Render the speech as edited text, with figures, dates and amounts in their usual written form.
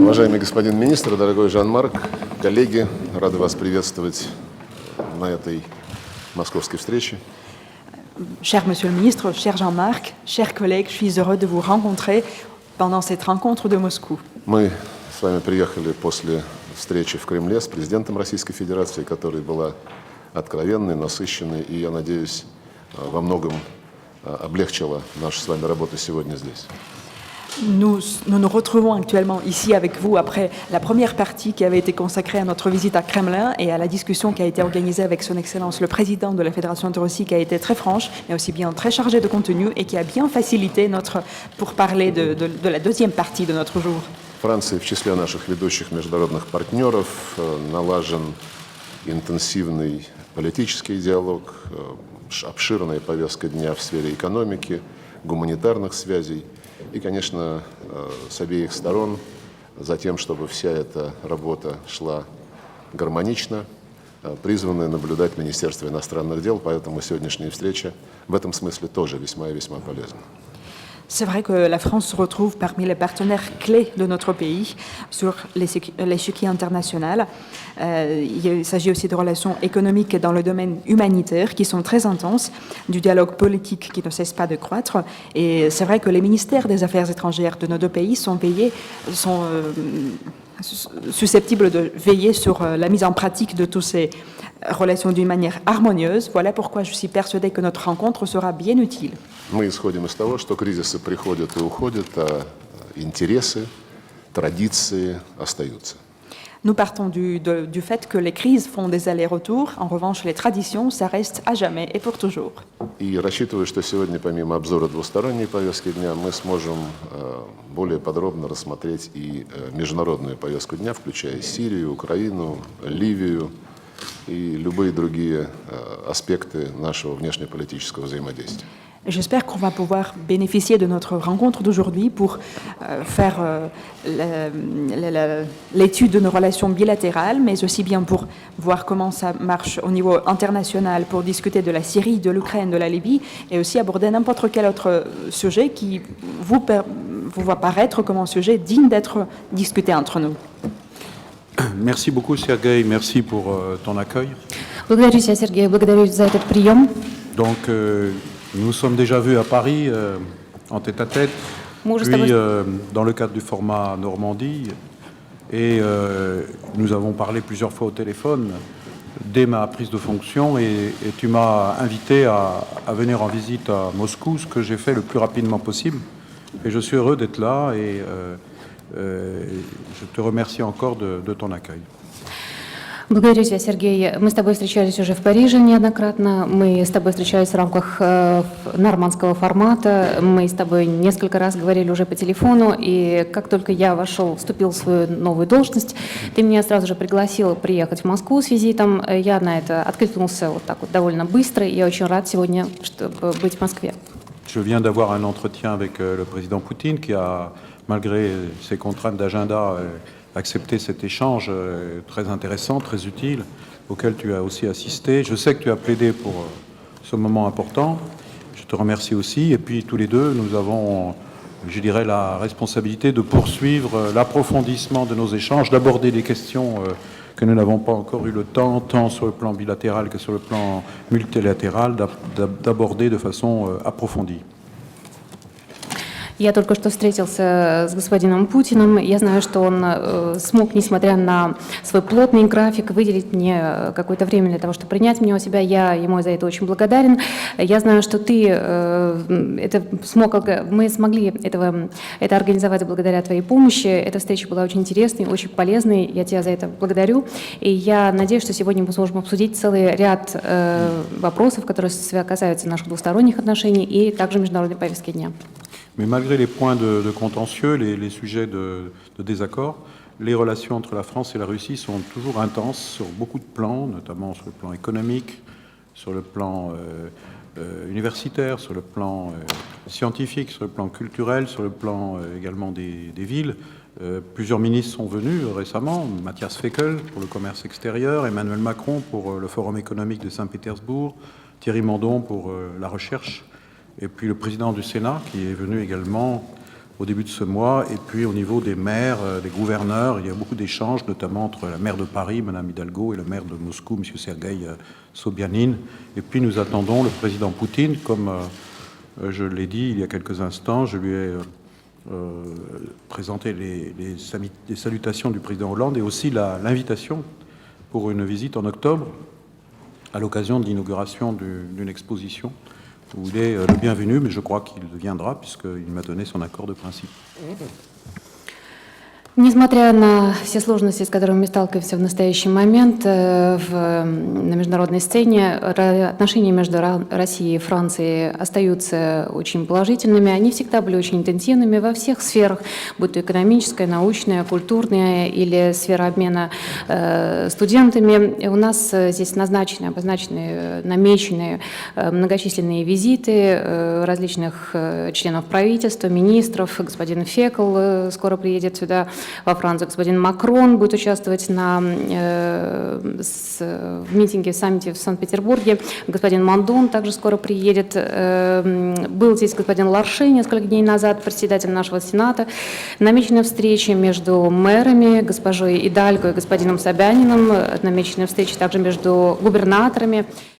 Уважаемый господин министр, дорогой Жан-Марк, коллеги, рады вас приветствовать на этой московской встрече. Cher Monsieur le Ministre, cher Jean-Marc, chers collègues, je suis heureux de vous rencontrer pendant cette rencontre de Moscou. Мы с вами приехали после встречи в Кремле с президентом Российской Федерации, которая была откровенной, насыщенной, и, я надеюсь, во многом облегчила нашу с вами работу сегодня здесь. Nous nous retrouvons actuellement ici avec vous après la première partie qui avait été consacrée à notre visite à Kremlin et à la discussion qui a été organisée avec Son Excellence le Président de la Fédération de Russie, qui a été très franche, mais aussi bien très chargée de contenu et qui a bien facilité pour parler de la deuxième partie de notre jour. Франция в числе наших ведущих международных партнеров, налажен интенсивный политический диалог, обширная повестка дня в сфере экономики, гуманитарных связей. И, конечно, с обеих сторон за тем, чтобы вся эта работа шла гармонично, призваны наблюдать Министерство иностранных дел, поэтому сегодняшняя встреча в этом смысле тоже весьма и весьма полезна. C'est vrai que la France se retrouve parmi les partenaires clés de notre pays sur l'échiquier international. Il s'agit aussi de relations économiques dans le domaine humanitaire qui sont très intenses, du dialogue politique qui ne cesse pas de croître. Et c'est vrai que les ministères des Affaires étrangères de nos deux pays sont susceptibles de veiller sur la mise en pratique de toutes ces relations d'une manière harmonieuse. Voilà pourquoi je suis persuadée que notre rencontre sera bien utile. Мы исходим из того, что кризисы приходят и уходят, а интересы, традиции остаются. Nous partons du fait que les crises font des allers-retours. En revanche, les traditions, ça reste à jamais et pour toujours. И рассчитываю, что сегодня, помимо обзора двусторонней повестки дня, мы сможем более подробно рассмотреть и международную повестку дня, включая Сирию, Украину, Ливию и любые другие аспекты нашего внешнеполитического взаимодействия. J'espère qu'on va pouvoir bénéficier de notre rencontre d'aujourd'hui pour faire l'étude de nos relations bilatérales, mais aussi bien pour voir comment ça marche au niveau international, pour discuter de la Syrie, de l'Ukraine, de la Libye, et aussi aborder n'importe quel autre sujet qui vous va paraître comme un sujet digne d'être discuté entre nous. Merci beaucoup, Sergueï. Merci pour ton accueil. Благодарю тебя, Сергей, благодарю за этот прием. Donc, nous sommes déjà vus à Paris en tête-à-tête, puis dans le cadre du format Normandie, et nous avons parlé plusieurs fois au téléphone dès ma prise de fonction, et tu m'as invité à venir en visite à Moscou, ce que j'ai fait le plus rapidement possible, et je suis heureux d'être là, et je te remercie encore de ton accueil. Благодарю тебя, Сергей. Мы с тобой встречались уже в Париже неоднократно. Мы с тобой встречались в рамках нормандского формата. Мы с тобой несколько раз говорили уже по телефону. И как только я вступил в свою новую должность, ты меня сразу же пригласил приехать в Москву с визитом. Я на это откликнулся вот так вот довольно быстро. И я очень рад сегодня быть в Москве. Je viens d'avoir un entretien avec le président Poutine qui a, malgré ses contraintes d'agenda, accepter cet échange très intéressant, très utile, auquel tu as aussi assisté. Je sais que tu as plaidé pour ce moment important. Je te remercie aussi. Et puis tous les deux, nous avons, je dirais, la responsabilité de poursuivre l'approfondissement de nos échanges, d'aborder des questions que nous n'avons pas encore eu le temps, tant sur le plan bilatéral que sur le plan multilatéral, d'aborder de façon approfondie. Я только что встретился с господином Путиным. Я знаю, что он смог, несмотря на свой плотный график, выделить мне какое-то время для того, чтобы принять меня у себя. Я ему за это очень благодарен. Я знаю, что мы смогли это организовать благодаря твоей помощи. Эта встреча была очень интересной, очень полезной. Я тебя за это благодарю. И я надеюсь, что сегодня мы сможем обсудить целый ряд вопросов, которые касаются наших двусторонних отношений и также международной повестки дня. Mais malgré les points de contentieux, les sujets de désaccord, les relations entre la France et la Russie sont toujours intenses sur beaucoup de plans, notamment sur le plan économique, sur le plan universitaire, sur le plan scientifique, sur le plan culturel, sur le plan également des villes. Plusieurs ministres sont venus récemment, Matthias Fekl pour le commerce extérieur, Emmanuel Macron pour le Forum économique de Saint-Pétersbourg, Thierry Mandon pour la recherche, et puis le président du Sénat qui est venu également au début de ce mois. Et puis au niveau des maires, des gouverneurs, il y a beaucoup d'échanges, notamment entre la maire de Paris, Mme Hidalgo, et le maire de Moscou, M. Sergueï Sobyanin. Et puis nous attendons le président Poutine, comme je l'ai dit il y a quelques instants. Je lui ai présenté les salutations du président Hollande et aussi l'invitation pour une visite en octobre à l'occasion de l'inauguration d'une exposition où il est le bienvenu, mais je crois qu'il viendra puisqu'il m'a donné son accord de principe. Несмотря на все сложности, с которыми мы сталкиваемся в настоящий момент на международной сцене, отношения между Россией и Францией остаются очень положительными. Они всегда были очень интенсивными во всех сферах, будь то экономическая, научная, культурная или сфера обмена студентами. У нас здесь назначены, обозначены, намечены многочисленные визиты различных членов правительства, министров. Господин Фекл скоро приедет сюда, во Францию. Господин Макрон будет участвовать в митинге, в саммите в Санкт-Петербурге. Господин Мандон также скоро приедет. Был здесь господин Ларши несколько дней назад, председатель нашего Сената. Намечена встреча между мэрами, госпожой Идальго и господином Собяниным. Намечена встреча также между губернаторами.